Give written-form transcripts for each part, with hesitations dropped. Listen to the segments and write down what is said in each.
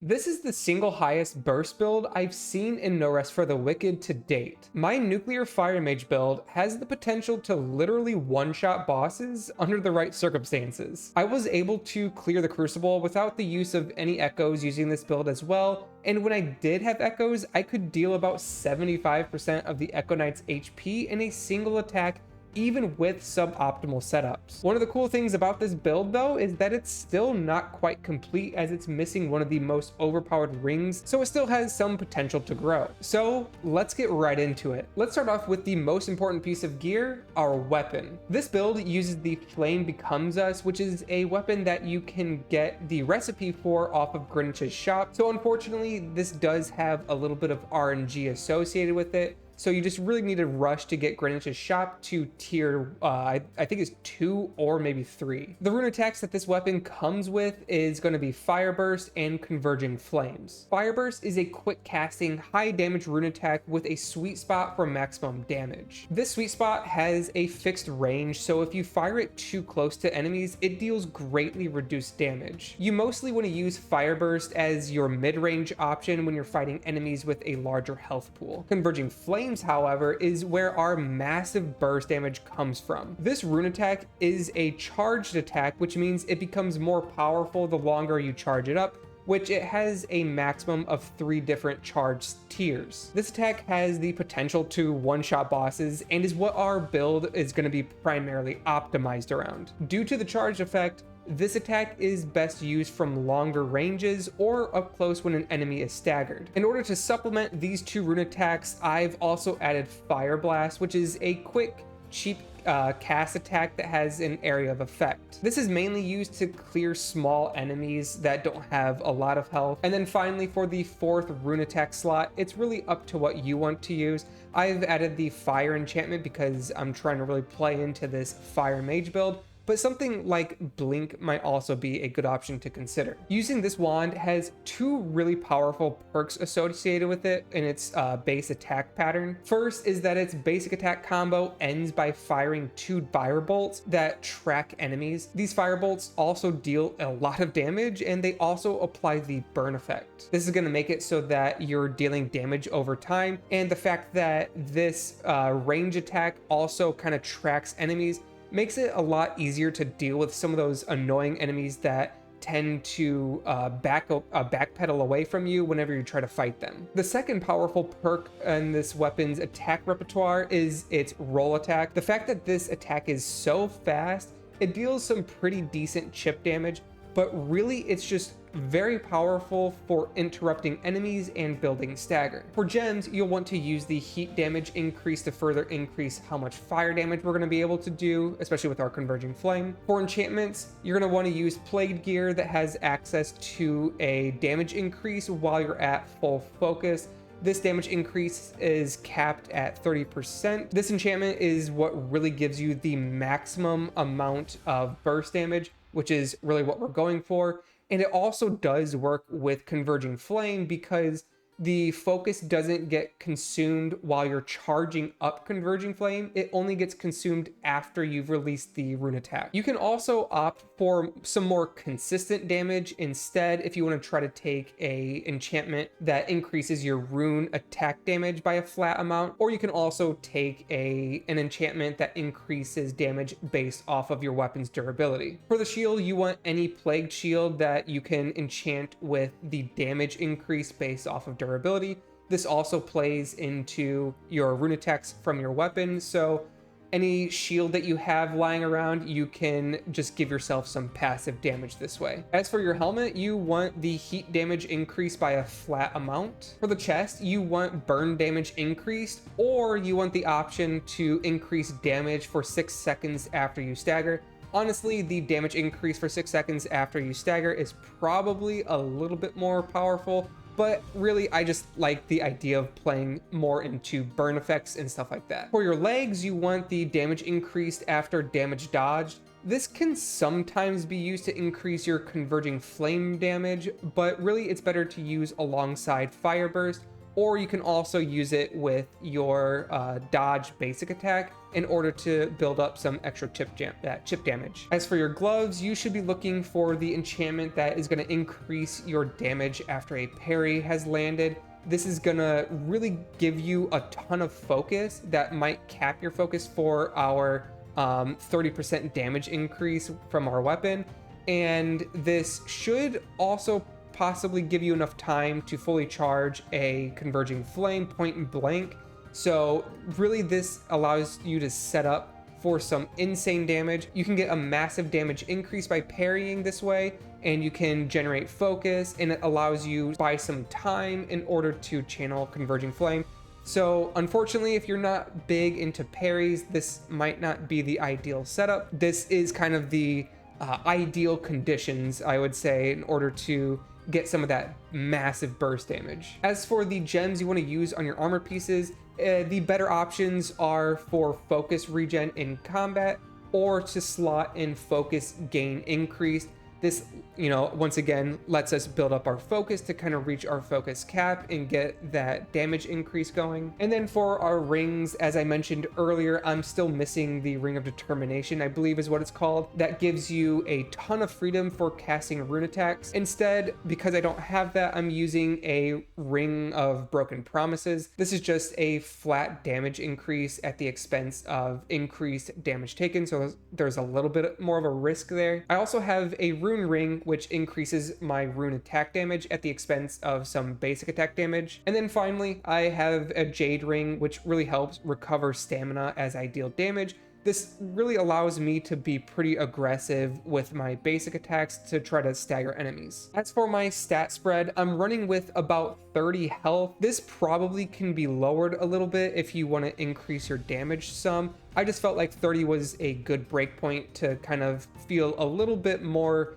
This is the single highest burst build I've seen in No Rest for the Wicked to date. My Nuclear Fire Mage build has the potential to literally one-shot bosses under the right circumstances. I was able to clear the Crucible without the use of any echoes using this build as well, and when I did have echoes, I could deal about 75% of the Echo Knight's HP in a single attack, even with suboptimal setups. One of the cool things about this build though is that it's still not quite complete, as it's missing one of the most overpowered rings, so it still has some potential to grow. So let's get right into it. Let's start off with the most important piece of gear, our weapon. This build uses the Flame Becomes Us, which is a weapon that you can get the recipe for off of Greenwich's shop. So unfortunately, this does have a little bit of RNG associated with it. So you just really need to rush to get Greenwich's shop to tier, I think it's 2 or maybe 3. The rune attacks that this weapon comes with is going to be Fire Burst and Converging Flames. Fire Burst is a quick casting, high damage rune attack with a sweet spot for maximum damage. This sweet spot has a fixed range, so if you fire it too close to enemies, it deals greatly reduced damage. You mostly want to use Fire Burst as your mid-range option when you're fighting enemies with a larger health pool. Converging Flames, however, is where our massive burst damage comes from. This rune attack is a charged attack, which means it becomes more powerful the longer you charge it up, which it has a maximum of 3 different charge tiers. This attack has the potential to one-shot bosses and is what our build is going to be primarily optimized around. Due to the charge effect, this attack is best used from longer ranges or up close when an enemy is staggered. In order to supplement these 2 rune attacks, I've also added Fire Blast, which is a quick, cheap cast attack that has an area of effect. This is mainly used to clear small enemies that don't have a lot of health. And then finally, for the 4th rune attack slot, it's really up to what you want to use. I've added the Fire Enchantment because I'm trying to really play into this Fire Mage build, but something like Blink might also be a good option to consider. Using this wand has 2 really powerful perks associated with it in its base attack pattern. First is that its basic attack combo ends by firing 2 fire bolts that track enemies. These fire bolts also deal a lot of damage, and they also apply the burn effect. This is going to make it so that you're dealing damage over time, and the fact that this range attack also kind of tracks enemies makes it a lot easier to deal with some of those annoying enemies that tend to backpedal away from you whenever you try to fight them. The second powerful perk in this weapon's attack repertoire is its roll attack. The fact that this attack is so fast, it deals some pretty decent chip damage, but really it's just very powerful for interrupting enemies and building stagger. For gems, you'll want to use the heat damage increase to further increase how much fire damage we're going to be able to do, especially with our Converging Flame. For enchantments, you're going to want to use Plagued Gear that has access to a damage increase while you're at full focus. This damage increase is capped at 30%. This enchantment is what really gives you the maximum amount of burst damage, which is really what we're going for. And it also does work with Converging Flame because the focus doesn't get consumed while you're charging up Converging Flame. It only gets consumed after you've released the rune attack. You can also opt for some more consistent damage instead if you want to try to take a enchantment that increases your rune attack damage by a flat amount, or you can also take an enchantment that increases damage based off of your weapon's durability. For the shield, you want any plagued shield that you can enchant with the damage increase based off of durability. This also plays into your rune attacks from your weapon, so any shield that you have lying around, you can just give yourself some passive damage this way. As for your helmet, you want the heat damage increased by a flat amount. For the chest, you want burn damage increased, or you want the option to increase damage for 6 seconds after you stagger. Honestly, the damage increase for 6 seconds after you stagger is probably a little bit more powerful, but really I just like the idea of playing more into burn effects and stuff like that. For your legs, you want the damage increased after damage dodged. This can sometimes be used to increase your Converging Flame damage, but really it's better to use alongside Fire Burst, or you can also use it with your dodge basic attack. in order to build up some extra chip damage. As for your gloves, you should be looking for the enchantment that is going to increase your damage after a parry has landed. This is gonna really give you a ton of focus that might cap your focus for our 30% damage increase from our weapon. And this should also possibly give you enough time to fully charge a Converging Flame point blank. So really this allows you to set up for some insane damage. You can get a massive damage increase by parrying this way, and you can generate focus, and it allows you to buy some time in order to channel Converging Flame. So unfortunately, if you're not big into parries, this might not be the ideal setup. This is kind of the ideal conditions, I would say, in order to get some of that massive burst damage. As for the gems you want to use on your armor pieces, the better options are for focus regen in combat or to slot in focus gain increased. This, once again, lets us build up our focus to kind of reach our focus cap and get that damage increase going. And then for our rings, as I mentioned earlier, I'm still missing the Ring of Determination, I believe is what it's called. That gives you a ton of freedom for casting rune attacks. Instead, because I don't have that, I'm using a Ring of Broken Promises. This is just a flat damage increase at the expense of increased damage taken, so there's a little bit more of a risk there. I also have a Rune Ring, which increases my rune attack damage at the expense of some basic attack damage. And then finally, I have a Jade Ring, which really helps recover stamina as I deal damage. This really allows me to be pretty aggressive with my basic attacks to try to stagger enemies. As for my stat spread, I'm running with about 30 health. This probably can be lowered a little bit if you want to increase your damage some. I just felt like 30 was a good breakpoint to kind of feel a little bit more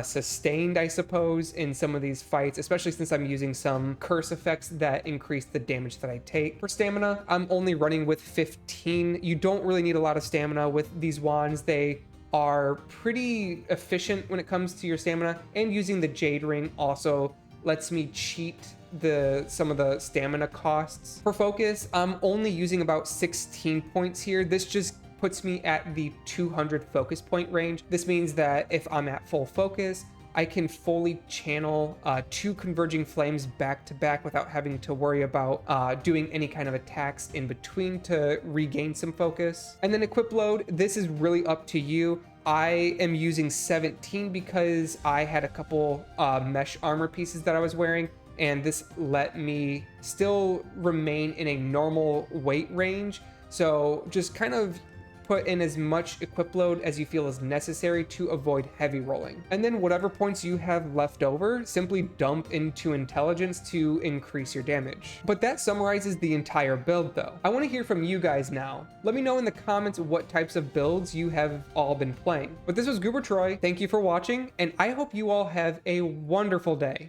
sustained, I suppose, in some of these fights, especially since I'm using some curse effects that increase the damage that I take. For stamina, I'm only running with 15. You don't really need a lot of stamina with these wands. They are pretty efficient when it comes to your stamina, and using the Jade Ring also lets me cheat some of the stamina costs. For focus, I'm only using about 16 points here. This just puts me at the 200 focus point range. This means that if I'm at full focus, I can fully channel 2 Converging Flames back to back without having to worry about doing any kind of attacks in between to regain some focus. And then equip load, this is really up to you. I am using 17 because I had a couple mesh armor pieces that I was wearing, and this let me still remain in a normal weight range. So just kind of put in as much equip load as you feel is necessary to avoid heavy rolling. And then whatever points you have left over, simply dump into intelligence to increase your damage. But that summarizes the entire build though. I want to hear from you guys now. Let me know in the comments what types of builds you have all been playing. But this was Goober Troy. Thank you for watching, and I hope you all have a wonderful day.